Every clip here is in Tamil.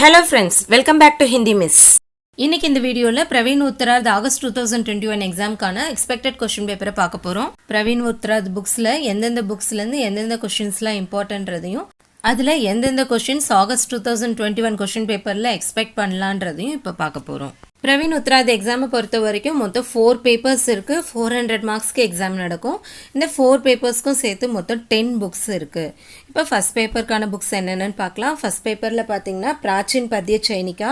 Hello friends, welcome back to Hindi Miss. இன்னைக்கு இந்த வீடியோல பிரவீன் உத்தராத் ஆகஸ்ட் 2021 எக்ஸாம்க்கான எக்ஸ்பெக்டட் क्वेश्चन பேப்பரை பார்க்க போறோம். பிரவீன் உத்தராத் புக்ஸ்ல எந்தெந்த புக்ஸ்ல இருந்து எந்தெந்த क्वेश्चंसலாம் இம்பார்ட்டன்ட்றதையும் அதுல எந்தெந்த क्वेश्चंस ஆகஸ்ட் 2021 क्वेश्चन பேப்பர்ல எக்ஸ்பெக்ட் பண்ணலாம்ன்றதையும் இப்ப பார்க்க போறோம். பிரவீன் உத்தராத் எக்ஸாமை பொறுத்த வரைக்கும் மொத்தம் 4 பேப்பர்ஸ் இருக்கு. 400 மார்க்ஸ்க்கு எக்ஸாம் நடக்கும். இந்த 4 பேப்பர்ஸ்க்கும் சேர்த்து மொத்தம் 10 புக்ஸ் இருக்கு. இப்போ ஃபர்ஸ்ட் பேப்பருக்கான புக்ஸ் என்னென்னு பார்க்கலாம். ஃபர்ஸ்ட் பேப்பரில் பார்த்தீங்கன்னா பிராச்சின் பத்ய சைனிகா,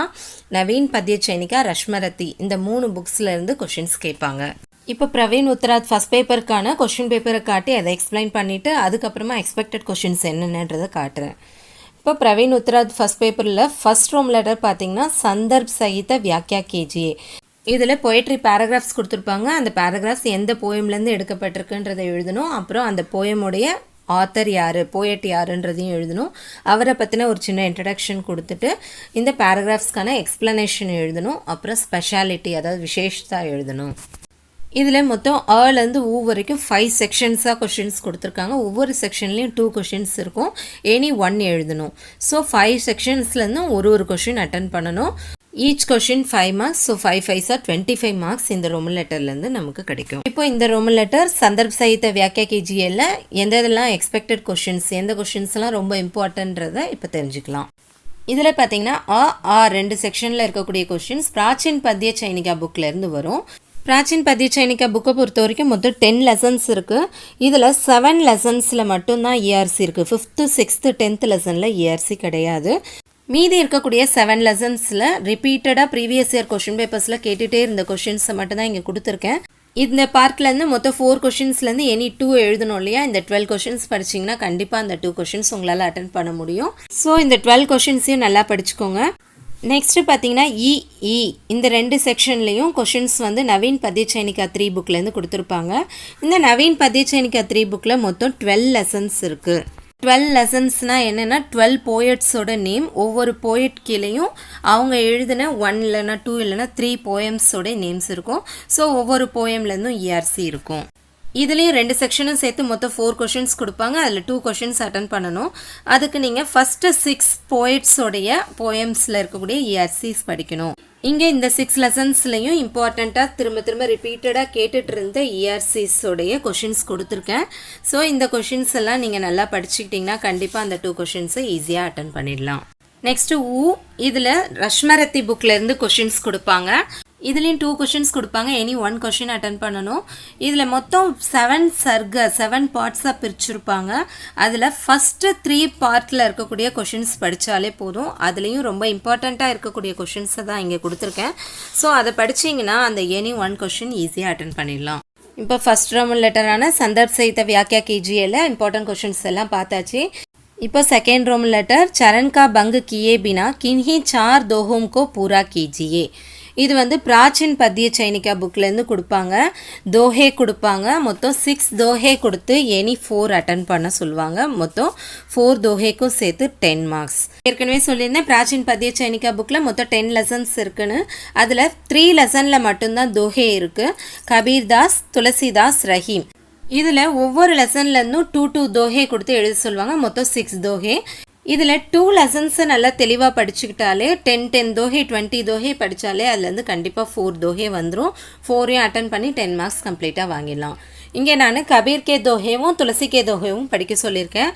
நவீன் பத்ய சைனிகா, ரஷ்மரதி இந்த 3 புக்ஸ்ல இருந்து கொஷின்ஸ் கேட்பாங்க. இப்போ பிரவீன் உத்தராத் ஃபர்ஸ்ட் பேப்பருக்கான கொஷின் பேப்பரை காட்டி அதை எக்ஸ்பிளைன் பண்ணிவிட்டு அதுக்கப்புறமா எக்ஸ்பெக்டட் கொஷின்ஸ் என்னென்னன்றதை காட்டுறேன். இப்போ பிரவீன் உத்தராத் ஃபர்ஸ்ட் பேப்பரில் ஃபர்ஸ்ட் ரோம் லெட்டர் பார்த்தீங்கன்னா சந்தர்ப் சகித வியாக்கியா கேஜியே. இதில் பொயட்ரி பேராகிராஃப்ஸ் கொடுத்துருப்பாங்க. அந்த பேராகிராஃப்ஸ் எந்த போயம்லேருந்து எடுக்கப்பட்டிருக்குன்றதை எழுதணும். அப்புறம் அந்த போயமுடைய ஆத்தர் யார், போயட் யாருன்றதையும் எழுதணும். அவரை பற்றின ஒரு சின்ன இன்ட்ரடக்ஷன் கொடுத்துட்டு இந்த பேராகிராஃப்ஸ்க்கான எக்ஸ்ப்ளனேஷன் எழுதணும். அப்புறம் ஸ்பெஷாலிட்டி அதாவது விசேஷத்தா எழுதணும். இதில் மொத்தம் ஏலேருந்து ஊ வரைக்கும் 5 செக்ஷன்ஸாக கொஷின்ஸ் கொடுத்துருக்காங்க. ஒவ்வொரு செக்ஷன்லேயும் 2 கொஷின்ஸ் இருக்கும். எனி 1 எழுதணும். ஸோ 5 செக்ஷன்ஸ்லேருந்து ஒரு கொஷின் அட்டன் பண்ணணும். Each question 5 marks. So 5 5 25 marks இந்த ரோமன் லெட்டர்லேருந்து நமக்கு கிடைக்கும். இப்போ இந்த ரோமன் லெட்டர் சந்தர்ப் சகித வியாக்கியா கேஜிஏல எந்தெல்லாம் எக்ஸ்பெக்டட் கொஷின்ஸ், எந்த கொஷின்ஸ்லாம் ரொம்ப இம்பார்ட்டன்றதை இப்போ தெரிஞ்சுக்கலாம். இதில் பார்த்தீங்கன்னா ஆ 2 செக்ஷனில் இருக்கக்கூடிய கொஷின்ஸ் பிராச்சின் பத்ய சைனிகா புக்லேருந்து வரும். பிராச்சின் பத்ய சைனிகா புக்கை பொறுத்த வரைக்கும் மொத்தம் 10 லெசன்ஸ் இருக்குது. இதில் 7 லெசன்ஸில் மட்டும்தான் இஆர்சி இருக்குது. 5th 6th 10th லெசனில் இஆர்சி கிடையாது. மீதி இருக்கக்கூடிய 7 லெசன்ஸில் ரிப்பீட்டடாக ப்ரீவியஸ் இயர் கொஷின் பேப்பர்ஸில் கேட்டுகிட்டே இருந்த கொஷின்ஸை மட்டும் தான் இங்கே கொடுத்துருக்கேன். இந்த பார்ட்லேருந்து மொத்தம் 4 கொஷின்ஸ்லேருந்து எனி 2 எழுதணும் இல்லையா. இந்த 12 கொஷின்ஸ் படிச்சிங்கன்னா கண்டிப்பாக அந்த 2 கொஷின்ஸ் உங்களால் அட்டன் பண்ண முடியும். ஸோ இந்த 12 கொஷின்ஸையும் நல்லா படிச்சுக்கோங்க. நெக்ஸ்ட்டு பார்த்தீங்கன்னா இந்த 2 செக்ஷன்லேயும் கொஷின்ஸ் வந்து நவீன் பத்ய சைனிகா 3 புக்லேருந்து கொடுத்துருப்பாங்க. இந்த நவீன் பத்ய சைனிகா 3 புக்கில் மொத்தம் 12 லெசன்ஸ் இருக்குது. 12 லெசன்ஸ்னால் என்னென்னா 12 போயட்ஸோட நேம். ஒவ்வொரு போயட் கீழேயும் அவங்க எழுதின 1 இல்லைனா 2 இல்லைனா 3 போயம்ஸோட நேம்ஸ் இருக்கும். ஸோ ஒவ்வொரு போயம்லேருந்தும் இஆர்சி இருக்கும். இதுலேயும் 2 செக்ஷனும் சேர்த்து மொத்தம் 4 கொஷின்ஸ் கொடுப்பாங்க. அதில் 2 கொஷின்ஸ் அட்டன் பண்ணணும். அதுக்கு நீங்கள் ஃபஸ்ட்டு 6 போயட்ஸோடைய போயம்ஸில் இருக்கக்கூடிய இஆர்சிஸ் படிக்கணும். இங்கே இந்த 6 லெசன்ஸ்லையும் இம்பார்ட்டண்ட்டாக திரும்ப ரிப்பீட்டடாக கேட்டுட்டு இருந்த இஆர்சிஸோடைய கொஷின்ஸ் கொடுத்துருக்கேன். ஸோ இந்த கொஷின்ஸ் எல்லாம் நீங்கள் நல்லா படிச்சுக்கிட்டிங்கன்னா கண்டிப்பாக அந்த 2 கொஷின்ஸை ஈஸியாக அட்டன் பண்ணிடலாம். நெக்ஸ்ட்டு இதில் ரஷ்மரதி புக்லேருந்து கொஷின்ஸ் கொடுப்பாங்க. இதுலேயும் 2 கொஷின்ஸ் கொடுப்பாங்க. எனி 1 கொஷின் அட்டன் பண்ணணும். இதில் மொத்தம் 7 பார்ட்ஸாக பிரிச்சுருப்பாங்க. அதில் ஃபஸ்ட்டு 3 பார்ட்டில் இருக்கக்கூடிய கொஷின்ஸ் படித்தாலே போதும். அதுலேயும் ரொம்ப இம்பார்ட்டண்ட்டாக இருக்கக்கூடிய கொஷின்ஸை தான் இங்கே கொடுத்துருக்கேன். ஸோ அதை படிச்சிங்கன்னா அந்த எனி 1 கொஷின் ஈஸியாக அட்டன் பண்ணிடலாம். இப்போ ஃபஸ்ட் ரோமன் லெட்டரான சந்தர்ப் சகித வியாக்கியா கேஜிஏல இம்பார்ட்டன்ட் கொஷின்ஸ் எல்லாம் பார்த்தாச்சு. இப்போ செகண்ட் ரோமன் லெட்டர் சரண் கா பங்க் கியே பினா கின்ஹி 4 தோஹோம் கோ பூரா கீஜியே. இது வந்து பிராச்சின் பத்ய சைனிகா புக்லேருந்து கொடுப்பாங்க. தோஹே கொடுப்பாங்க. மொத்தம் 6 தோஹே கொடுத்து எனி 4 அட்டன் பண்ண சொல்லுவாங்க. மொத்தம் 4 தோஹேக்கும் சேர்த்து 10 மார்க்ஸ். ஏற்கனவே சொல்லியிருந்தேன் பிராச்சின் பத்ய சைனிகா புக்கில் மொத்தம் 10 லெசன்ஸ் இருக்குன்னு. அதில் 3 லெசனில் மட்டும்தான் தோஹே இருக்குது. கபீர்தாஸ், துளசிதாஸ், ரஹீம். இதில் ஒவ்வொரு லெசன்லேருந்தும் 2 தோஹே கொடுத்து எழுத சொல்லுவாங்க. மொத்தம் 6 தோஹே. இதில் 2 லெசன்ஸை நல்லா தெளிவாக படிச்சுக்கிட்டாலே 10 தோஹே 20 தோஹே படித்தாலே அதுலேருந்து கண்டிப்பாக 4 தோஹே வந்துடும். 4ஐயும் அட்டன் பண்ணி 10 மார்க்ஸ் கம்ப்ளீட்டாக வாங்கிடலாம். இங்கே நான் கபீர் கே தோஹேவும் துளசி கே தோஹேவும் படிக்க சொல்லியிருக்கேன்.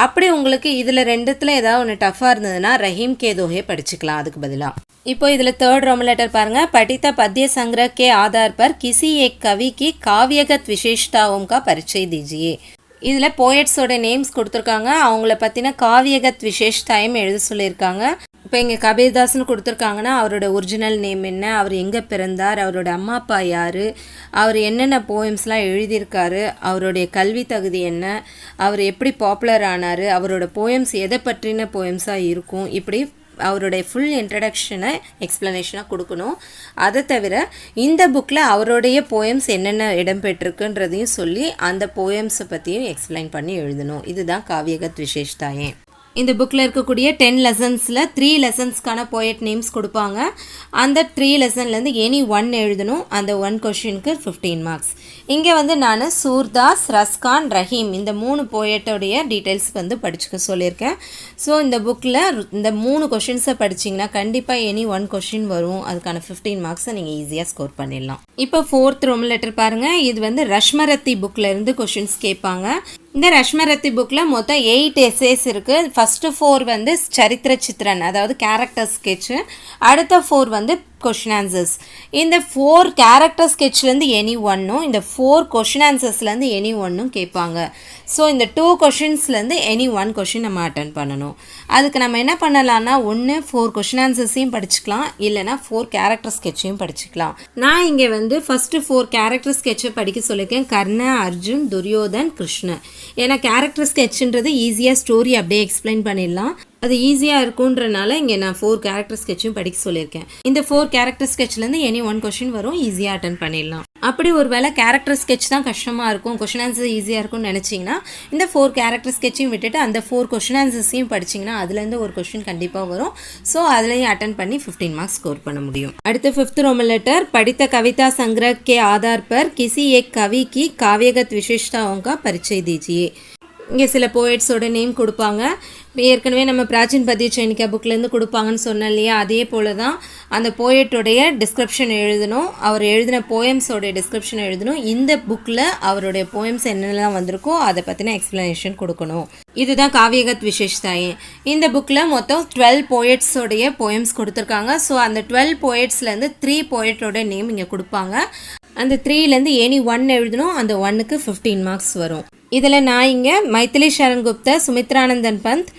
அப்படி உங்களுக்கு இதில் 2த்தில் ஏதாவது ஒன்று டஃப்பாக இருந்ததுன்னா ரஹீம் கே தோஹே படிச்சுக்கலாம் அதுக்கு பதிலாக. இப்போ இதில் 3rd रोमन लेटर பாருங்கள். पठित पद्य संग्रह के आधार पर किसी एक कवि की काव्यगत विशेषताओं का परिचय दीजिए. இதில் போயட்ஸோட நேம்ஸ் கொடுத்துருக்காங்க. அவங்கள பற்றின காவியகத் விசேஷதாயம் எழுத சொல்லியிருக்காங்க. இப்போ இங்கே கபீர்தாஸ்னு கொடுத்துருக்காங்கன்னா அவரோட ஒரிஜினல் நேம் என்ன, அவர் எங்கே பிறந்தார், அவரோட அம்மா அப்பா யார், அவர் என்னென்ன போயம்ஸ்லாம் எழுதியிருக்காரு, அவருடைய கல்வி தகுதி என்ன, அவர் எப்படி பாப்புலர் ஆனார், அவரோட போயம்ஸ் எதை பற்றின போயம்ஸாக இருக்கும், இப்படி அவருடைய ஃபுல் இன்ட்ரடக்ஷனை எக்ஸ்ப்ளனேஷனாக கொடுக்கணும். அதை தவிர இந்த புக்கில் அவருடைய போயம்ஸ் என்னென்ன இடம்பெற்றிருக்குன்றதையும் சொல்லி அந்த போயம்ஸை பற்றியும் எக்ஸ்பிளைன் பண்ணி எழுதணும். இதுதான் காவியகத் விசேஷதாயே. இந்த புக்கில் இருக்கக்கூடிய 10 லெசன்ஸில் 3 லெசன்ஸ்க்கான போயட் நேம்ஸ் கொடுப்பாங்க. அந்த 3 லெசன்லேருந்து எனி 1 எழுதணும். அந்த 1 கொஷினுக்கு 15 மார்க்ஸ். இங்கே வந்து நான் சூர்தாஸ், ரஸ்கான், ரஹீம் இந்த 3 போயட்டோடைய டீட்டெயில்ஸ் வந்து படிச்சுக்க சொல்லியிருக்கேன். ஸோ இந்த புக்கில் இந்த 3 கொஷின்ஸை படிச்சிங்கன்னா கண்டிப்பாக எனி 1 கொஷின் வரும். அதுக்கான 15 மார்க்ஸை நீங்கள் ஈஸியாக ஸ்கோர் பண்ணிடலாம். இப்போ 4th ரோமன் லெட்டர் பாருங்கள். இது வந்து ரஷ்மரத்தி புக்கில் இருந்து கொஷின்ஸ் கேட்பாங்க. இந்த ரஷ்மரத்தி புக்கில் மொத்தம் 8 எஸ்ஏஸ் இருக்குது. ஃபஸ்ட்டு 4 வந்து சரித்திர சித்திரன், அதாவது கேரக்டர் ஸ்கெட்சு. அடுத்த 4 வந்து கொஷின் ஆன்சர்ஸ். இந்த 4 கேரக்டர் ஸ்கெட்ச்லேருந்து எனி ஒன்னும், இந்த 4 கொஷின் ஆன்சர்ஸ்லேருந்து எனி ஒன்னும் கேட்பாங்க. ஸோ இந்த 2 கொஷின்ஸ்லேருந்து எனி 1 கொஷின் நம்ம அட்டன் பண்ணணும். அதுக்கு நம்ம என்ன பண்ணலான்னா, ஒன்று 4 கொஷின் ஆன்சர்ஸையும் படிச்சுக்கலாம், இல்லைனா 4 கேரக்டர் ஸ்கெட்சையும் படிச்சுக்கலாம். நான் இங்கே வந்து ஃபஸ்ட்டு 4 கேரக்டர் ஸ்கெட்சை படிக்க சொல்லியிருக்கேன். கர்ண, அர்ஜுன், துரியோதன், கிருஷ்ணன். ஏன்னா கேரக்டர் ஸ்கெட்சுன்றது ஈஸியாக ஸ்டோரி அப்படியே எக்ஸ்பிளைன் பண்ணிடலாம். அது ஈஸியாக இருக்குன்றனால இங்கே நான் 4 கேரக்டர் ஸ்கெட்சும் படிக்க சொல்லியிருக்கேன். இந்த 4 கேரக்டர் ஸ்கெட்ச்லேருந்து எனி 1 கொஷின் வரும், ஈஸியாக அட்டன் பண்ணிடலாம். அப்படி ஒரு வேளை கேரக்டர் ஸ்கெட்ச் தான் கஷ்டமாக இருக்கும், கொஷின் ஆன்சர் ஈஸியாக இருக்கும்னு நினச்சிங்கன்னா இந்த 4 கேரக்டர் ஸ்கெட்சையும் விட்டுட்டு அந்த 4 கொஷின் ஆன்சர்ஸையும் படிச்சிங்கன்னா அதுலேருந்து ஒரு கொஷின் கண்டிப்பாக வரும். ஸோ அதுலேயும் அட்டன் பண்ணி 15 மார்க்ஸ் ஸ்கோர் பண்ண முடியும். அடுத்து 5th ரோமன் லெட்டர். படித்த கவிதா संग्रह के आधार पर किसी एक कवि की काव्यगत विशेषताओं का परिचय दीजिए. இங்கே சில போயட்ஸோட நேம் கொடுப்பாங்க. ஏற்கனவே நம்ம பிராச்சீன் பதிய சைனிகா புக்லேருந்து கொடுப்பாங்கன்னு சொன்னோம் இல்லையா, அதே போல் தான் அந்த போயட்டோடைய டிஸ்கிரிப்ஷன் எழுதணும், அவர் எழுதின போயம்ஸோடைய டிஸ்கிரிப்ஷன் எழுதணும். இந்த புக்கில் அவருடைய போயம்ஸ் என்னென்னலாம் வந்திருக்கோ அதை பற்றின எக்ஸ்ப்ளனேஷன் கொடுக்கணும். இதுதான் காவியகத் விசேஷதாயே. இந்த புக்கில் மொத்தம் 12 போயட்ஸோடைய போயம்ஸ் கொடுத்துருக்காங்க. ஸோ அந்த 12 போயட்ஸ்லேருந்து 3 போயட்டோட நேம் இங்கே கொடுப்பாங்க. அந்த 3லேருந்து எனி 1 எழுதணும். அந்த 1க்கு 15 மார்க்ஸ் வரும். இதில் நான் இங்கே மைத்திலி சரண் குப்தா, சுமித்ரானந்தன் பந்த்,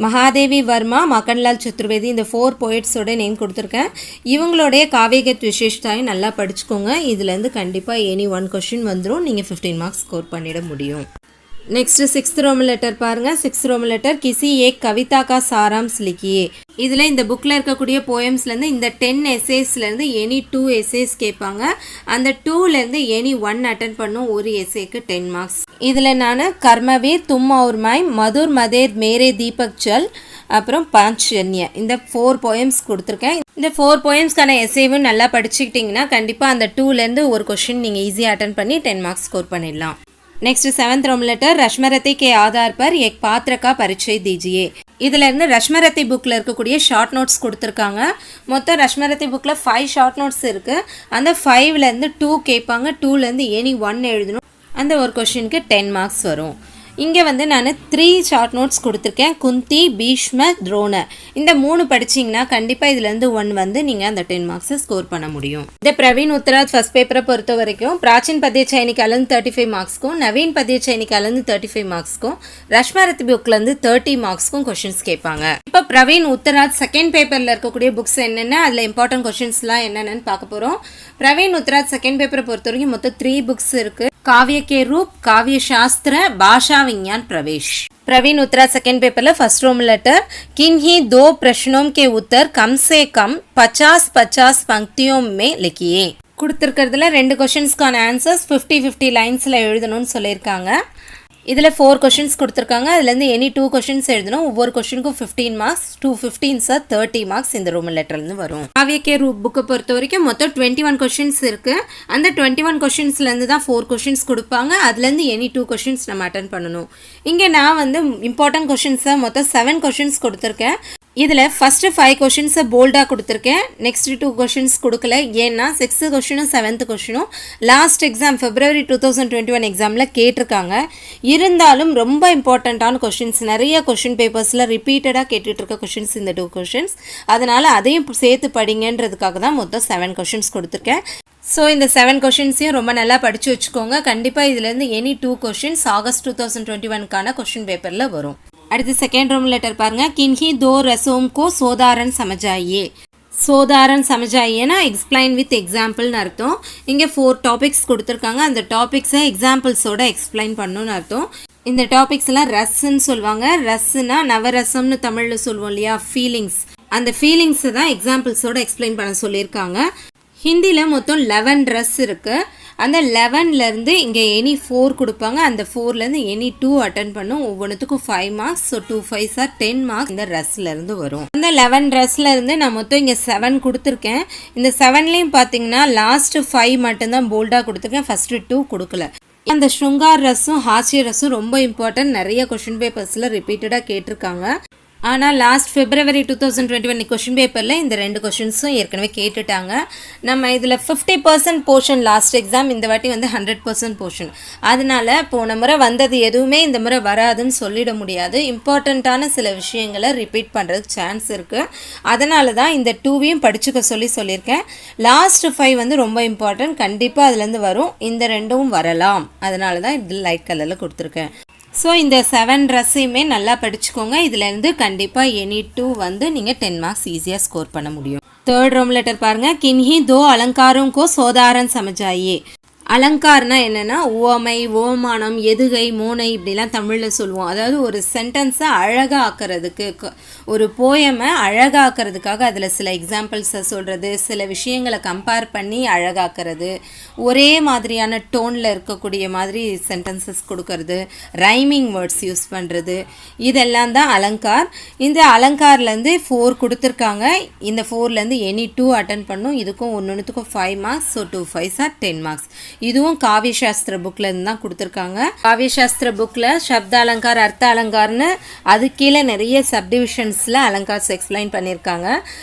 மகாதேவி வர்மா, மகன்லால் சதுர்வேதி இந்த 4 போயட்ஸோட நேம் கொடுத்துருக்கேன். இவங்களுடைய காவியகத் விசேஷதாயும் நல்லா படிச்சுக்கோங்க. இதுலேருந்து கண்டிப்பாக எனி 1 கொஷின் வந்துடும். நீங்கள் 15 மார்க்ஸ் ஸ்கோர் பண்ணிட முடியும். नेक्स्ट 6th रोमन लेटर பாருங்க. 6th रोमन लेटर किसी एक कविता का सारांश लिखिए. இதில் இந்த புக்கில் இருக்கக்கூடிய போயம்ஸ்லேருந்து இந்த 10 எஸ்ஏஸ்லேருந்து எனி 2 எஸ்ஏஸ் கேட்பாங்க. அந்த 2லேருந்து எனி 1 அட்டன் பண்ணும். ஒரு எஸ்ஏக்கு 10 மார்க்ஸ். இதில் நான் கர்மவீர், தும் और मैं, மதுர் மதேர், மேரே தீபக் ஜல், அப்புறம் பாஞ்சன்ய இந்த 4 போயம்ஸ் கொடுத்துருக்கேன். இந்த 4 போயம்ஸ்க்கான எஸ்ஏவும் நல்லா படிச்சுக்கிட்டிங்கன்னா கண்டிப்பாக அந்த 2லேருந்து ஒரு கொஷின் நீங்கள் ஈஸியாக அட்டன் பண்ணி 10 மார்க்ஸ் ஸ்கோர் பண்ணிடலாம். Next 7th Roman letter. Rashmirathi के आधार पर एक पात्र का परिचय दीजिए. இதிலேருந்து ரஷ்மரத்தி புக்கில் இருக்கக்கூடிய ஷார்ட் நோட்ஸ் கொடுத்துருக்காங்க. மொத்தம் ரஷ்மரத்தி புக்கில் 5 ஷார்ட் நோட்ஸ் இருக்குது. அந்த 5லேருந்து 2 கேட்பாங்க. 2லேருந்து எனி 1 எழுதணும். அந்த ஒரு கொஷினுக்கு 10 மார்க்ஸ் வரும். இங்கே வந்து நான் 3 ஷார்ட் நோட்ஸ் கொடுத்துருக்கேன். குந்தி, பீஷ்ம, துரோணர் இந்த 3 படிச்சிங்கன்னா கண்டிப்பாக இதுலேருந்து 1 வந்து நீங்கள் அந்த 10 மார்க்ஸை ஸ்கோர் பண்ண முடியும். இந்த பிரவீன் உத்தராத் ஃபர்ஸ்ட் பேப்பரை பொறுத்த வரைக்கும் பிராச்சீன் பதிய சைனிக்காலேருந்து 35 மார்க்ஸ்க்கும், நவீன் பதிய சைனிக்காலேருந்து 35 மார்க்ஸ்க்கும், ரஷ்மரத்தி புக்லேருந்து 30 மார்க்ஸ்க்கும் கொஷின்ஸ் கேட்பாங்க. இப்போ பிரவீன் உத்தராத் செகண்ட் பேப்பரில் இருக்கக்கூடிய புக்ஸ் என்னென்ன, அதில் இம்பார்ட்டன்ட் கொஷின்ஸ்லாம் என்னென்னு பார்க்க போகிறோம். பிரவீன் உத்தராத் செகண்ட் பேப்பரை பொறுத்த வரைக்கும் மொத்தம் 3 புக்ஸ் இருக்குது. काव्य के रूप, काव्य शास्त्र, भाषा विज्ञान प्रवेश. प्रवीण उत्तराज सेकंड पेपर ला फर्स्ट रोमन लेटर. किन्हीं 2 प्रश्नों के उत्तर कम से कम 50-50 पंक्तियों में लिखिए. கொடுத்துருக்கிறதுல 2 கொஷின்ஸ்க்கான ஆன்சர்ஸ் 50-50 லைன்ஸில் எழுதணும்னு சொல்லியிருக்காங்க. இதில் 4 கொஷின்ஸ் கொடுத்துருக்காங்க. அதுலேருந்து எனி 2 கொஷின்ஸ் எழுதணும். ஒவ்வொரு கொஷினுக்கும் 15 மார்க்ஸ். 2 15s 30 மார்க்ஸ் இந்த ரோமன் லெட்டர்லேருந்து வரும். காவியக்கே ரூப் புக்கை பொறுத்த வரைக்கும் மொத்தம் 21 கொஷின்ஸ் இருக்குது. அந்த 21 கொஷின்ஸ்லேருந்து தான் 4 கொஷின்ஸ் கொடுப்பாங்க. அதுலேருந்து எனி 2 கொஷின்ஸ் நம்ம அட்டன் பண்ணணும். இங்கே நான் வந்து இம்பார்ட்டன்ட் கொஷின்ஸை மொத்தம் 7 கொஷின்ஸ் கொடுத்துருக்கேன். இதில் ஃபஸ்ட்டு 5 கொஷின்ஸை போல்டாக கொடுத்துருக்கேன். நெக்ஸ்ட் 2 கொஷின்ஸ் கொடுக்கல. ஏன்னா 6th கொஷினும் 7th கொஷினும் லாஸ்ட் எக்ஸாம் February 2021 எக்ஸாமில் கேட்டிருக்காங்க. இருந்தாலும் ரொம்ப இம்பார்ட்டண்ட்டான கொஷின்ஸ், நிறைய கொஷின் பேப்பர்ஸில் ரிப்பீட்டடாக கேட்டுட்ருக்க கொஷின்ஸ் இந்த 2 கொஷின்ஸ். அதனால் அதையும் சேர்த்து படிங்கன்றதுக்காக தான் மொத்தம் 7 கொஷின்ஸ் கொடுத்துருக்கேன். ஸோ இந்த 7 கொஷின்ஸையும் ரொம்ப நல்லா படித்து வச்சுக்கோங்க. கண்டிப்பாக இதுலேருந்து எனி 2 கொஷின்ஸ் ஆகஸ்ட் 2021க்கான கொஷின் பேப்பரில் வரும். அடுத்து செகண்ட் ரோமன் லெட்டர் பாருங்க. किन्हीं 2 रसों को सोदारण समझाइए. சோதாரன் சமஜாயினா எக்ஸ்பிளைன் வித் எக்ஸாம்பிள்னு அர்த்தம். இங்கே 4 டாபிக்ஸ் கொடுத்துருக்காங்க. அந்த டாபிக்ஸை எக்ஸாம்பிள்ஸோட எக்ஸ்பிளைன் பண்ணணும்னு அர்த்தம். இந்த டாபிக்ஸ்லாம் ரஸ்ன்னு சொல்லுவாங்க. ரஸ்னா நவரசம்னு தமிழில் சொல்லுவோம் இல்லையா, ஃபீலிங்ஸ். அந்த ஃபீலிங்ஸை தான் எக்ஸாம்பிள்ஸோட எக்ஸ்பிளைன் பண்ண சொல்லியிருக்காங்க. ஹிந்தியில் மொத்தம் 11 ரஸ் இருக்குது. அந்த 11லேருந்து இங்கே எனி 4 கொடுப்பாங்க. அந்த 4லேருந்து எனி 2 அட்டன் பண்ணும். ஒவ்வொன்றுத்துக்கும் 5 marks. So 2 5s are 10 marks இந்த ரஸ்லேருந்து வரும். அந்த 11 ரஸ்லேருந்து நான் மொத்தம் இங்கே 7 கொடுத்துருக்கேன். இந்த 7லேயும் பார்த்தீங்கன்னா லாஸ்ட் 5 மட்டும்தான் போல்டாக கொடுத்துருக்கேன். ஃபஸ்ட்டு 2 கொடுக்கல. அந்த ஸ்ருங்கார் ரஸும் ஹாஸ்ய ரஸும் ரொம்ப இம்பார்ட்டன்ட். நிறைய கொஷின் பேப்பர்ஸில் ரிப்பீட்டடாக கேட்டிருக்காங்க. ஆனால் லாஸ்ட் February 2021 கொஷின் பேப்பரில் இந்த 2 கொஷின்ஸும் ஏற்கனவே கேட்டுட்டாங்க. நம்ம இதில் 50% போர்ஷன் லாஸ்ட் எக்ஸாம், இந்த வாட்டி வந்து 100% போர்ஷன். அதனால் போன முறை வந்தது எதுவுமே இந்த முறை வராதுன்னு சொல்லிட முடியாது. இம்பார்ட்டண்ட்டான சில விஷயங்களை ரிப்பீட் பண்ணுறதுக்கு சான்ஸ் இருக்குது. அதனால தான் இந்த 2வையும் படிச்சுக்க சொல்லியிருக்கேன். லாஸ்ட் 5 வந்து ரொம்ப இம்பார்ட்டன்ட். கண்டிப்பாக அதுலேருந்து வரும். இந்த 2ம் வரலாம். அதனால தான் இது லைட் கலரில் கொடுத்துருக்கேன். ஸோ இந்த 7 ரஸ்ஸையுமே நல்லா படிச்சுக்கோங்க. இதுலேருந்து கண்டிப்பாக எனி 2 வந்து நீங்கள் 10 மார்க்ஸ் ஈஸியாக ஸ்கோர் பண்ண முடியும். 3rd ரோம் லெட்டர் பாருங்கள். கின்ஹி தோ அலங்காரோं को सोदारन समझाइए. அலங்காரனா என்னென்னா உவமை, ஓமானம், எதுகை, மோனை இப்படிலாம் தமிழில் சொல்லுவோம். அதாவது ஒரு சென்டென்ஸை அழகாக ஆக்கிறதுக்கு, ஒரு போயமை அழகாக்கிறதுக்காக அதில் சில எக்ஸாம்பிள்ஸை சொல்கிறது, சில விஷயங்களை கம்பேர் பண்ணி அழகாக்கிறது, ஒரே மாதிரியான டோனில் இருக்கக்கூடிய மாதிரி சென்டென்சஸ் கொடுக்கறது, ரைமிங் வேர்ட்ஸ் யூஸ் பண்ணுறது, இதெல்லாம் தான் அலங்கார். இந்த அலங்கார்லேருந்து 4 கொடுத்துருக்காங்க. இந்த 4லேருந்து எனி 2 அட்டன் பண்ணும். இதுக்கும் ஒன்றுத்துக்கும் 5 marks. So 2 5s are 10 marks. இதுவும் காவிய சாஸ்திர புக்கில் இருந்து தான் கொடுத்துருக்காங்க. காவிய சாஸ்திர புக்கில் சப்த அலங்கார், அர்த்த அலங்கார்னு அது கீழே நிறைய சப்டிவிஷன்ஸில் அலங்கார்ஸ் எக்ஸ்பிளைன் பண்ணியிருக்காங்க.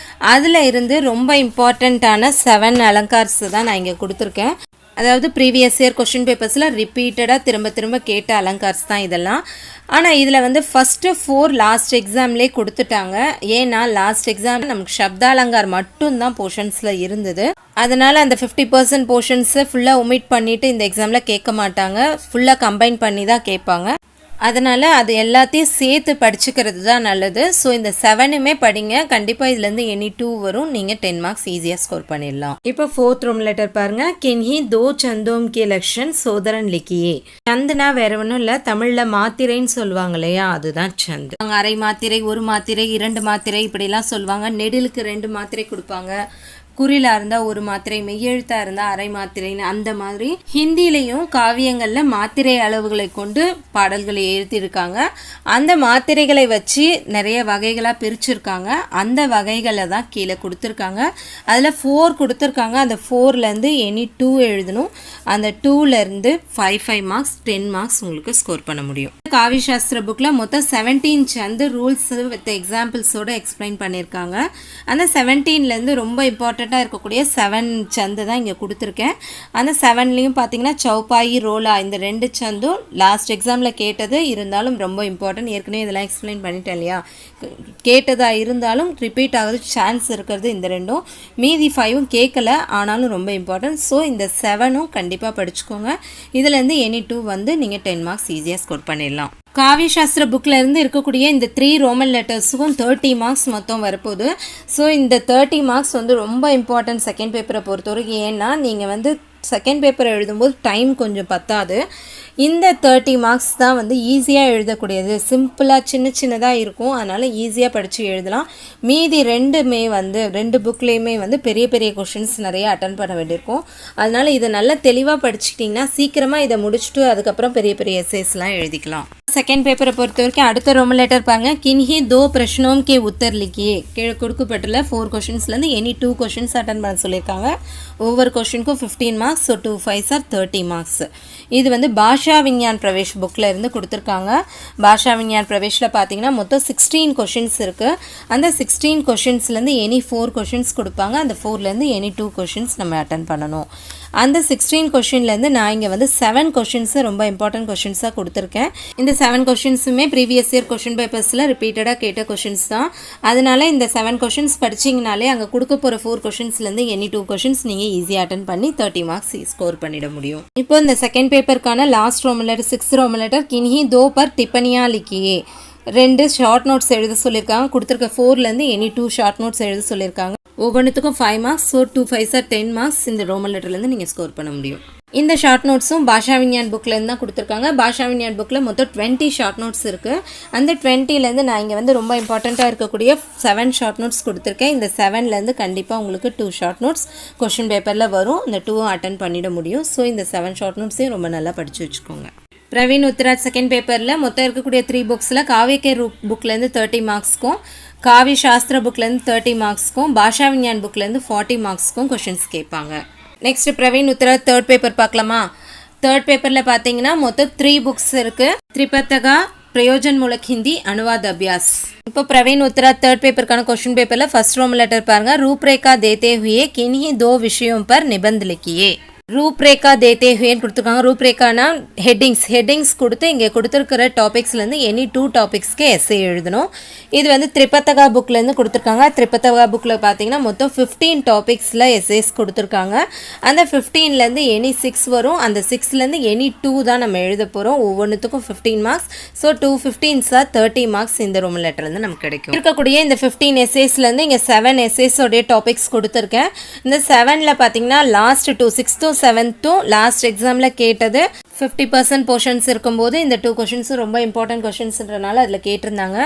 அதில் இருந்து ரொம்ப இம்பார்ட்டண்ட்டான 7 அலங்கார்ஸ் தான் நான் இங்கே கொடுத்துருக்கேன். அதாவது ப்ரீவியஸ் இயர் கொஷின் பேப்பர்ஸில் ரிப்பீட்டடாக திரும்ப கேட்ட அலங்கார்ஸ் தான் இதெல்லாம். ஆனால் இதில் வந்து ஃபஸ்ட்டு 4 லாஸ்ட் எக்ஸாம்லேயே கொடுத்துட்டாங்க. ஏன்னா லாஸ்ட் எக்ஸாம் நமக்கு சப்தாலங்கார் மட்டும்தான் போர்ஷன்ஸில் இருந்தது. அதனால் அந்த 50% போர்ஷன்ஸை ஃபுல்லாக ஒமிட் பண்ணிவிட்டு இந்த எக்ஸாமில் கேட்க மாட்டாங்க. ஃபுல்லாக கம்பைன் பண்ணி தான் கேட்பாங்க. அதனால் அது எல்லாத்தையும் சேர்த்து படிச்சுக்கிறது தான் நல்லது. ஸோ இந்த 7மே படிங்க. கண்டிப்பாக இதுலேருந்து எனி 2 வரும். நீங்கள் 10 மார்க்ஸ் ஈஸியாக ஸ்கோர் பண்ணிடலாம். இப்போ 4th ரோம் லெட்டர் பாருங்கள். கின்ஹி தோ சந்தோம் கே லக்ஷன் சோதரன் லிக்கியே. சந்துனா வேற ஒன்றும் இல்லை, தமிழில் மாத்திரைன்னு சொல்லுவாங்க இல்லையா, அதுதான் சந்து. அவங்க அரை மாத்திரை, 1 மாத்திரை, 2 மாத்திரை இப்படிலாம் சொல்லுவாங்க. நெடிலுக்கு 2 மாத்திரை கொடுப்பாங்க. குறிலாக இருந்தால் 1 மாத்திரை, மெய்யெழுத்தாக இருந்தால் அரை மாத்திரைன்னு அந்த மாதிரி. ஹிந்திலையும் காவியங்களில் மாத்திரை அளவுகளை கொண்டு பாடல்களை எழுதியிருக்காங்க. அந்த மாத்திரைகளை வச்சு நிறைய வகைகளாக பிரிச்சுருக்காங்க. அந்த வகைகளை தான் கீழே கொடுத்துருக்காங்க. அதில் 4 கொடுத்துருக்காங்க. அந்த 4லேருந்து எனி 2 எழுதணும். அந்த 2லேருந்து 5 மார்க்ஸ், 10 மார்க்ஸ் உங்களுக்கு ஸ்கோர் பண்ண முடியும். காவிய சாஸ்திர புக்கில் மொத்தம் 17 சந்து ரூல்ஸ் வித் எக்ஸாம்பிள்ஸோடு எக்ஸ்பிளைன் பண்ணியிருக்காங்க. அந்த 17லேருந்து ரொம்ப இம்பார்ட்டண்ட்டாக இருக்கக்கூடிய 7 சந்து தான் இங்கே கொடுத்துருக்கேன். அந்த 7லேயும் பார்த்தீங்கன்னா சௌப்பாயி, ரோலா இந்த 2 சந்தும் லாஸ்ட் எக்ஸாமில் கேட்டது. இருந்தாலும் ரொம்ப இம்பார்ட்டன்ட். ஏற்கனவே இதெல்லாம் எக்ஸ்பிளைன் பண்ணிட்டேன் இல்லையா, கேட்டதாக இருந்தாலும் ரிப்பீட் ஆகுது சான்ஸ் இருக்கிறது இந்த 2ம். மீதி 5ம் கேட்கல, ஆனாலும் ரொம்ப இம்பார்ட்டன்ட். ஸோ இந்த 7ம் கண்டிப்பாக படிச்சுக்கோங்க. இதுலேருந்து எனி 2 வந்து நீங்கள் 10 மார்க்ஸ் ஈஸியாக ஸ்கோர் பண்ணிடலாம். காவிய சாஸ்திர புக்கில் இருந்து இருக்கக்கூடிய இந்த 3 ரோமன் லெட்டர்ஸுக்கும் 30 மார்க்ஸ் மொத்தம் வரப்போகுது. ஸோ இந்த 30 மார்க்ஸ் வந்து ரொம்ப இம்பார்ட்டன்ட் செகண்ட் பேப்பரை பொறுத்தவரைக்கும். ஏன்னா நீங்கள் வந்து செகண்ட் பேப்பர் எழுதும்போது டைம் கொஞ்சம் பத்தாது. இந்த 30 மார்க்ஸ் தான் வந்து ஈஸியாக எழுதக்கூடியது. சிம்பிளாக சின்னதாக இருக்கும். அதனால் ஈஸியாக படித்து எழுதலாம். மீதி 2மே வந்து 2 புக்லேயுமே வந்து பெரிய கொஷின்ஸ் நிறைய அட்டன் பண்ண வேண்டியிருக்கும். அதனால் இதை நல்லா தெளிவாக படிச்சுக்கிட்டிங்கன்னா சீக்கிரமாக இதை முடிச்சுட்டு அதுக்கப்புறம் பெரிய எஸ்ஸேஸ்லாம் எழுதிக்கலாம். செகண்ட் பேப்பரை பொறுத்த வரைக்கும் அடுத்த ரோமன் லெட்டர் பாருங்கள். கின்ஹி தோ பிரஷ்னோம் கே உத்தர் லிக்கியே. கீழே கொடுக்கப்பட்டுள்ள 4 கொஷின்ஸ்லேருந்து எனி 2 கொஷின்ஸ் அட்டன் பண்ண சொல்லியிருக்காங்க. ஒவ்வொரு கொஷினுக்கும் 15 marks. So 2 5s are 30 marks. இது வந்து பாஷா விஞ்ஞான் பிரவேஷ் புக்கில் இருந்து கொடுத்துருக்காங்க. பாஷா விஞ்ஞான் பிரவேஷில் பார்த்தீங்கன்னா மொத்தம் 16 கொஷின்ஸ் இருக்குது. அந்த 16 கொஷின்ஸ்லேருந்து எனி 4 கொஷின்ஸ் கொடுப்பாங்க. அந்த 4லேருந்து எனி 2 கொஷின்ஸ் நம்ம அட்டன் பண்ணணும். அந்த 16 கொஷின்லேருந்து நான் இங்கே வந்து 7 கொஷின்ஸு ரொம்ப இம்பார்ட்டன்ட் கொஷின்ஸாக கொடுத்துருக்கேன். இந்த 7 கொஷின்ஸுமே ப்ரீவியஸ் இயர் கொஷின் பேப்பர்ஸில் ரிப்பீட்டடாக கேட்ட கொஷின்ஸ் தான். அதனால் இந்த 7 கொஷின்ஸ் படிச்சிங்கனாலே அங்கே கொடுக்க போகிற 4 கொஷின்ஸ்லேருந்து எனி 2 கொஷின்ஸ் நீங்கள் ஈஸியாக அட்டன் பண்ணி 30 மார்க்ஸ் ஸ்கோர் பண்ணிட முடியும். இப்போ இந்த செகண்ட் பேப்பருக்கான last Roman letter 6th Roman letter. கின்ஹி தோ பர் டிப்பனியா லிக்கியே. 2 ஷார்ட் நோட்ஸ் எழுத சொல்லியிருக்காங்க. கொடுத்துருக்க 4லேருந்து எனி 2 ஷார்ட் நோட்ஸ் எழுத சொல்லியிருக்காங்க. ஒவ்வொன்றுத்துக்கும் 5 marks. So 2 5s are 10 marks இந்த ரோமன் லெட்டர்லேருந்து நீங்கள் ஸ்கோர் பண்ண முடியும். இந்த ஷார்ட் நோட்ஸும் பாஷா விஞ்ஞான் புக்லேருந்து தான் கொடுத்துருக்காங்க. பாஷா விஞ்ஞான் புக்கில் மொத்தம் 20 ஷார்ட் நோட்ஸ் இருக்குது. அந்த 20லேருந்து நான் இங்கே வந்து ரொம்ப இம்பார்ட்டண்ட்டாக இருக்கக்கூடிய 7 ஷார்ட் நோட்ஸ் கொடுத்துருக்கேன். இந்த 7லேருந்து கண்டிப்பாக உங்களுக்கு 2 ஷார்ட் நோட்ஸ் கொஷின் பேப்பரில் வரும். இந்த 2ம் அட்டன் பண்ணிட முடியும். ஸோ இந்த 7 ஷார்ட் நோட்ஸையும் ரொம்ப நல்லா படித்து வச்சுக்கோங்க. பிரவீன் உத்ராஜ் செகண்ட் பேப்பரில் மொத்தம் இருக்கக்கூடிய 3 புக்ஸில் காவியக்கே புக்லேருந்து 30 மார்க்ஸ்க்கும், காவி சாஸ்திர புக்லேருந்து 30 மார்க்ஸ்க்கும், பாஷா விஞ்ஞான் புக்லேருந்து 40 மார்க்ஸ்க்கும் கொஷின்ஸ் கேட்பாங்க. Next Praveen Uthraj third paper பார்க்கலாமா? தேர்ட் பேப்பரில் பார்த்தீங்கன்னா மொத்தம் 3 புக்ஸ் இருக்குது. திரிபத்தகா, பிரயோஜன் மூலக் ஹிந்தி, அனுவாத் அபியாஸ். இப்போ பிரவீன் உத்ராஜ் தேர்ட் பேப்பருக்கான கொஸ்டின் பேப்பரில் ஃபர்ஸ்ட் ரோம் லெட்டர் பாருங்கள். ரூப்ரேகா தேத்தே ஹுயே கின்ஹி 2 விஷயம் பர் நிபந்த் லிக்கியே. ரூப்ரேகா தேத்தே ஹுயேன்னு கொடுத்துருக்காங்க. ரூப்ரேகானா ஹெட்டிங்ஸ் கொடுத்து இங்கே கொடுத்துருக்கிற டாபிக்ஸ்லேருந்து எனி 2 டாபிக்ஸ்க்கு எஸ்ஏ எழுதணும். இது வந்து திரிபத்தகா புக்லேருந்து கொடுத்துருக்காங்க. திரிபத்தகா புக்கில் பார்த்தீங்கன்னா மொத்தம் 15 டாபிக்ஸில் எஸ்ஏஸ் கொடுத்துருக்காங்க. அந்த 15லேருந்து எனி 6 வரும். அந்த 6லேருந்து எனி 2 தான் நம்ம எழுத போகிறோம். ஒவ்வொன்றுத்துக்கும் 15 மார்க்ஸ். ஸோ 2 15s 30 மார்க்ஸ் இந்த ரோம் லெட்டர்லேருந்து நமக்கு கிடைக்கும். இருக்கக்கூடிய இந்த 15 எஸ்ஏஸ்லேருந்து இங்கே 7 எஸ்ஏஸோடைய டாபிக்ஸ் கொடுத்துருக்கேன். இந்த 7ல் பார்த்தீங்கன்னா லாஸ்ட் 2 6th 7th லாஸ்ட் எக்ஸாமில் கேட்டது 50% போர்ஷன்ஸ் இருக்கும்போது இந்த 2 கொஷின்ஸும் ரொம்ப இம்பார்ட்டன்ட் கொஷின்ஸ்ன்றனால அதில் கேட்டிருந்தாங்க.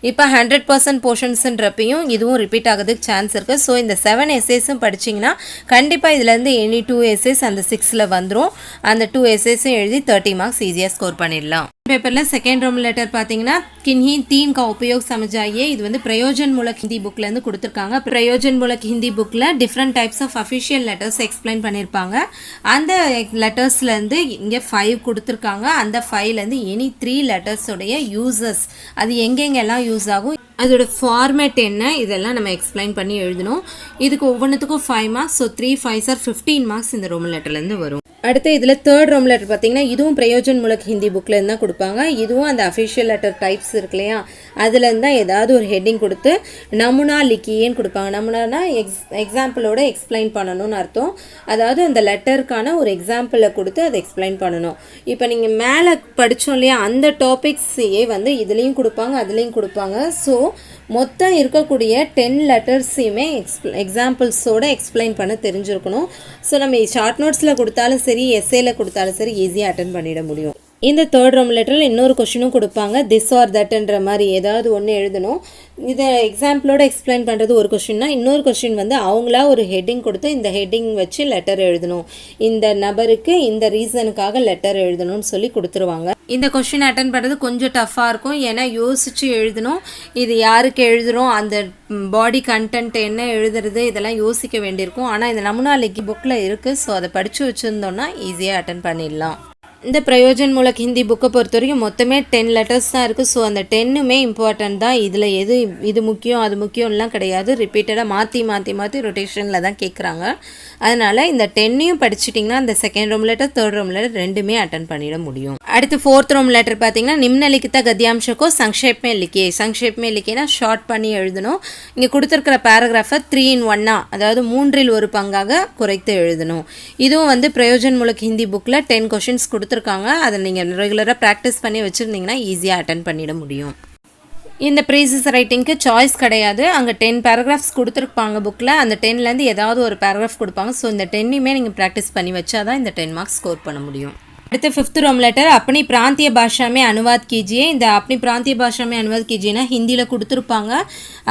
இப்போ 100% போர்ஷன்ஸ்ன்றப்பையும் இதுவும் ரிப்பீட் ஆகிறதுக்கு சான்ஸ் இருக்குது. ஸோ இந்த 7 எஸ்ஏஸும் படிச்சிங்கன்னா கண்டிப்பாக இதுலேருந்து எனி 2 எஸ்ஏஸ் அந்த 6ல் வந்துடும். அந்த 2 எஸ்ஏஸும் எழுதி 30 மார்க்ஸ் ஈஸியாக ஸ்கோர் பண்ணிடலாம். பேப்பரில் செகண்ட் ரோம் லெட்டர் பார்த்தீங்கன்னா கின்ஹி 3 का उपयोग समझाइए. இது வந்து பிரயோஜன் மூலக் ஹிந்தி புக்லேருந்து கொடுத்துருக்காங்க. பிரயோஜன் மூலக் ஹிந்தி புக்கில் different types of official letters explain பண்ணியிருப்பாங்க. அந்த லெட்டர்ஸ்லேருந்து இங்கே 5 கொடுத்துருக்காங்க. அந்த 5லேருந்து எனி 3 லெட்டர்ஸோடைய யூசஸ், அது எங்கெங்கெல்லாம் யூஸ் ஆகும், அதோட ஃபார்மேட் என்ன, இதெல்லாம் நம்ம எக்ஸ்பிளைன் பண்ணி எழுதணும். இதுக்கு ஒவ்வொன்றுத்துக்கும் 5 marks. So 3 5s are 15 marks இந்த ரோம் லெட்டர்லேருந்து வரும். அடுத்து இதில் தேர்ட் ரோம் லெட்டர் பார்த்தீங்கன்னா இதுவும் பிரயோஜன் மூலக் ஹிந்தி புக்லேருந்து தான் கொடுப்பாங்க. இதுவும் அந்த அஃபிஷியல் லெட்டர் டைப்ஸ் இருக்கு இல்லையா, அதுலேருந்து தான் ஏதாவது ஒரு ஹெட்டிங் கொடுத்து நமுனா லிக்கியேன்னு கொடுப்பாங்க. நமுனானா எக்ஸாம்பிளோட எக்ஸ்பிளைன் பண்ணணும்னு அர்த்தம். அதாவது அந்த லெட்டருக்கான ஒரு எக்ஸாம்பிளை கொடுத்து அதை எக்ஸ்பிளைன் பண்ணணும். இப்போ நீங்கள் மேலே படித்தோம் இல்லையா, அந்த டாபிக்ஸையே வந்து இதுலேயும் கொடுப்பாங்க அதுலேயும் கொடுப்பாங்க. ஸோ மொத்தம் இருக்கக்கூடிய 10 லெட்டர்ஸையுமே எக்ஸாம்பிள்ஸோடு எக்ஸ்பிளைன் பண்ண தெரிஞ்சிருக்கணும். ஸோ நம்ம ஷார்ட் நோட்ஸில் கொடுத்தாலும் சரி, எஸ்ஏல கொடுத்தாலும் சரி, ஈஸியாக அட்டன் பண்ணிட முடியும். இந்த தேர்ட் ரோம் லெட்டரில் இன்னொரு கொஷினும் கொடுப்பாங்க. திஸ் ஆர் தட்ன்ற மாதிரி ஏதாவது ஒன்று எழுதணும். இதை எக்ஸாம்பிளோட எக்ஸ்பிளைன் பண்ணுறது ஒரு கொஷின்னா, இன்னொரு கொஷின் வந்து அவங்களா ஒரு ஹெட்டிங் கொடுத்து இந்த ஹெட்டிங் வச்சு லெட்டர் எழுதணும், இந்த நபருக்கு இந்த ரீசனுக்காக லெட்டர் எழுதணும்னு சொல்லி கொடுத்துருவாங்க. இந்த கொஷின் அட்டன் பண்ணுறது கொஞ்சம் டஃப்பாக இருக்கும். ஏன்னா யோசித்து எழுதணும், இது யாருக்கு எழுதுகிறோம், அந்த பாடி கண்டென்ட் என்ன எழுதுறது, இதெல்லாம் யோசிக்க வேண்டியிருக்கும். ஆனால் இந்த நமுனா லிக்கி புக்கில் இருக்குது. ஸோ அதை படித்து வச்சுருந்தோன்னா ஈஸியாக அட்டன் பண்ணிடலாம். இந்த பிரயோஜன் மூலக் ஹிந்தி புக்கை பொறுத்த வரைக்கும் மொத்தமே 10 லெட்டர்ஸ் தான் இருக்குது. ஸோ அந்த 10மே இம்பார்ட்டன்ட் தான். இதில் இது முக்கியம் அது முக்கியம்லாம் கிடையாது. ரிப்பீட்டடாக மாற்றி ரொட்டேஷனில் தான் கேட்குறாங்க. அதனால் இந்த 10ஐயும் படிச்சிட்டிங்கன்னா அந்த செகண்ட் ரோம் லெட்டர் தேர்ட் ரோம் லெட்டர் ரெண்டுமே அட்டன் பண்ணிட முடியும். அடுத்து ஃபோர்த் ரோம் லெட்டர் பார்த்தீங்கன்னா நிம்னலிখিত கத்யாம்சக்கோ சங்ஷேப்மே லிக்கே. சங்ஷேப்மே லிக்கேனா ஷார்ட் பண்ணி எழுதணும். இங்கே கொடுத்துருக்கிற பேராகிராஃபை 3 in 1 அதாவது 3ல் 1 பங்காக குறைத்து எழுதணும். இதுவும் வந்து பிரயோஜன் மூலக் ஹிந்தி புக்கில் 10 கொஷின்ஸ் கொடுத்துருக்காங்க. அதை நீங்கள் ரெகுலராக ப்ராக்டிஸ் பண்ணி வச்சுருந்தீங்கன்னா ஈஸியாக அட்டன் பண்ணிட முடியும். இந்த ப்ரீசஸ் ரைட்டிங்க்கு சாய்ஸ் கிடையாது. அங்கே 10 பேராகிராஃப்ஸ் கொடுத்துருப்பாங்க புக்கில். அந்த 10லேருந்து ஏதாவது ஒரு பேராகிராஃப் கொடுப்பாங்க. ஸோ இந்த 10யுமே நீங்கள் ப்ராக்டிஸ் பண்ணி வச்சா தான் இந்த 10 மார்க்ஸ் ஸ்கோர் பண்ண முடியும். அடுத்து ஃபிஃப்த் ரோம் லெட்டர் अपनी प्रांतीय भाषा में अनुवाद कीजिए. இந்த अपनी प्रांतीय भाषा में अनुवाद कीजिएனா ஹிந்தியில் கொடுத்துருப்பாங்க.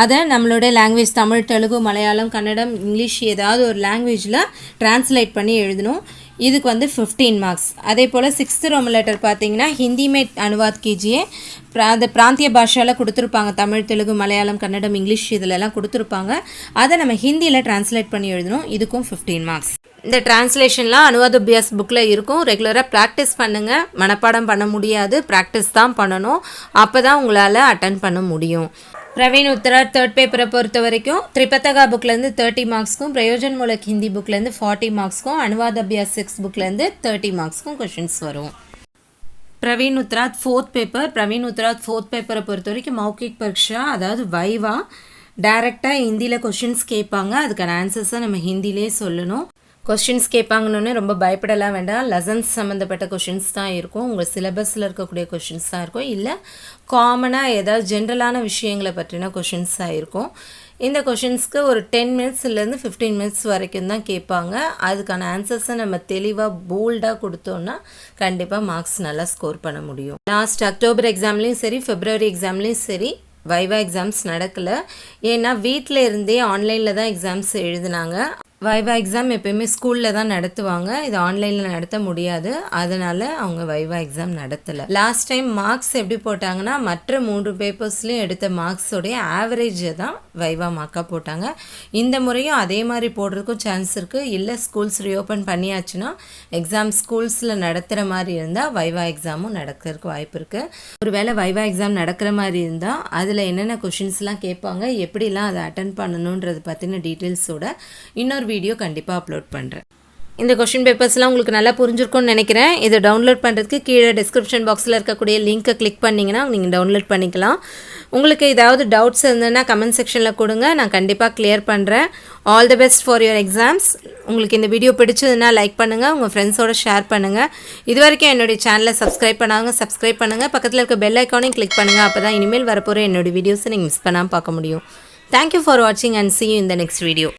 அதை நம்மளோட லாங்குவேஜ் தமிழ், தெலுங்கு, மலையாளம், கன்னடம், இங்கிலீஷ் ஏதாவது ஒரு லாங்குவேஜில் ட்ரான்ஸ்லேட் பண்ணி எழுதணும். இதுக்கு வந்து 15 மார்க்ஸ். அதே போல் 6th ரோம் லெட்டர் பார்த்தீங்கன்னா ஹிந்தி மே அனுவாத் கீஜியே. அந்த பிராந்திய பாஷாவில் கொடுத்துருப்பாங்க. தமிழ், தெலுங்கு, மலையாளம், கன்னடம், இங்கிலீஷ் இதிலெல்லாம் கொடுத்துருப்பாங்க. அதை நம்ம ஹிந்தியில் ட்ரான்ஸ்லேட் பண்ணி எழுதணும். இதுக்கும் 15 மார்க்ஸ். இந்த டிரான்ஸ்லேஷன்லாம் அனுவாத் அபியாஸ் புக்கில் இருக்கும். ரெகுலராக ப்ராக்டிஸ் பண்ணுங்கள். மனப்பாடம் பண்ண முடியாது, ப்ராக்டிஸ் தான் பண்ணணும். அப்போ தான் உங்களால் அட்டன் பண்ண முடியும். பிரவீன் உத்தரார் தேர்ட் பேப்பரை பொறுத்த வரைக்கும் திரிபத்தகா புக்லேருந்து 30 மார்க்ஸ்க்கும், பிரயோஜன் மூலக் ஹிந்தி புக்லேருந்து 40 மார்க்ஸ்க்கும், அனுவாத் அபியாஸ் 6 புக்லேருந்து 30 மார்க்ஸ்க்கும் கொஷின்ஸ் வரும். Praveen Uttarardh fourth paper. Praveen Uttarardh fourth பேப்பரை பொறுத்த வரைக்கும் மௌகிக் பரீட்சா, அதாவது வைவா, டைரெக்டாக ஹிந்தியில் கொஷின்ஸ் கேட்பாங்க. அதுக்கான ஆன்சர்ஸை நம்ம ஹிந்திலே சொல்லணும். கொஷின்ஸ் கேட்பாங்கன்னு ரொம்ப பயப்படலாம் வேண்டாம். லெசன்ஸ் சம்மந்தப்பட்ட கொஷின்ஸ் தான் இருக்கும். உங்கள் சிலபஸில் இருக்கக்கூடிய கொஷின்ஸ் தான் இருக்கும். இல்லை காமனாக ஏதாவது ஜென்ரலான விஷயங்களை பற்றின கொஷின்ஸாக இருக்கும். இந்த கொஷின்ஸ்க்கு ஒரு 10 மினிட்ஸ்லேருந்து 15 மினிட்ஸ் வரைக்கும் தான் கேட்பாங்க. அதுக்கான ஆன்சர்ஸை நம்ம தெளிவாக போல்டாக கொடுத்தோன்னா கண்டிப்பாக மார்க்ஸ் நல்லா ஸ்கோர் பண்ண முடியும். லாஸ்ட் அக்டோபர் எக்ஸாம்லேயும் சரி, ஃபெப்ரவரி எக்ஸாம்லேயும் சரி வைவா எக்ஸாம்ஸ் நடக்கலை. ஏன்னா வீட்டில் இருந்தே ஆன்லைனில் தான் எக்ஸாம்ஸ் எழுதினாங்க. வைவா எக்ஸாம் எப்போயுமே ஸ்கூலில் தான் நடத்துவாங்க, இது ஆன்லைனில் நடத்த முடியாது, அதனால் அவங்க வைவா எக்ஸாம் நடத்தலை. லாஸ்ட் டைம் மார்க்ஸ் எப்படி போட்டாங்கன்னா மற்ற 3 பேப்பர்ஸ்லேயும் எடுத்த மார்க்ஸோடைய ஆவரேஜை தான் வைவா மார்க்காக போட்டாங்க. இந்த முறையும் அதே மாதிரி போடுறதுக்கும் சான்ஸ் இருக்குது. இல்லை ஸ்கூல்ஸ் ரீஓப்பன் பண்ணியாச்சுன்னா எக்ஸாம் ஸ்கூல்ஸில் நடத்துகிற மாதிரி இருந்தால் வைவா எக்ஸாமும் நடக்கிறதுக்கு வாய்ப்பு இருக்குது. ஒருவேளை வைவா எக்ஸாம் நடக்கிற மாதிரி இருந்தால் அதில் என்னென்ன கொஷின்ஸ்லாம் கேட்பாங்க, எப்படிலாம் அதை அட்டன் பண்ணணுன்றது பற்றின டீட்டெயில்ஸோட இன்னொரு வீடியோ கண்டிப்பாக அப்லோட் பண்ணுறேன். இந்த கொஷின் பேப்பர்ஸ்லாம் உங்களுக்கு நல்லா புரிஞ்சிருக்கும்னு நினைக்கிறேன். இதை டவுன்லோட் பண்ணுறதுக்கு கீழே டிஸ்கிரிப்ஷன் பாக்ஸில் இருக்கக்கூடிய லிங்க்கை கிளிக் பண்ணிங்கன்னா நீங்கள் டவுன்லோட் பண்ணிக்கலாம். உங்களுக்கு ஏதாவது டவுட்ஸ் இருந்ததுன்னா கமெண்ட் செக்ஷனில் கொடுங்க, நான் கண்டிப்பாக கிளியர் பண்ணுறேன். All the best for your exams. உங்களுக்கு இந்த வீடியோ பிடிச்சதுன்னா லைக் பண்ணுங்கள், உங்கள் ஃப்ரெண்ட்ஸோட ஷேர் பண்ணுங்கள். இது வரைக்கும் என்னுடைய சேனலை சப்ஸ்கிரைப் பண்ணுங்கள். பக்கத்தில் இருக்க பெல் ஐக்கானையும் கிளிக் பண்ணுங்கள். அப்போ தான் இனிமேல் வரப்போகிற என்னுடைய வீடியோஸை நீங்கள் மிஸ் பண்ணாமல் பார்க்க முடியும். தேங்க்யூ ஃபார் வாட்சிங் and see you in the next video.